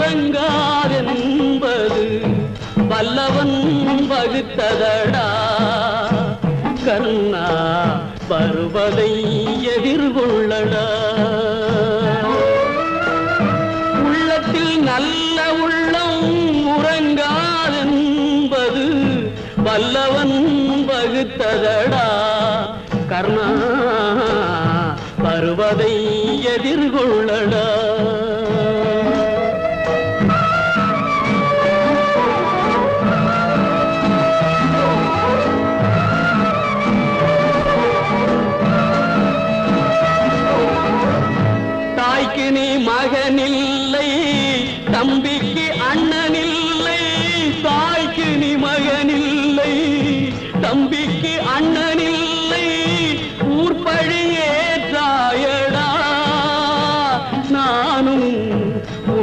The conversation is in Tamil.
உறங்காதென்பது வல்லவன் வகுத்ததடா கர்ணா வருவதை எதிர்கொள்ளடா உள்ளத்தில் நல்ல உள்ளம் உறங்காதென்பது வல்லவன் வகுத்ததடா கர்ணா வருவதை எதிர்கொள்ளடா தாய்க்கு நீ மகனில்லை தம்பி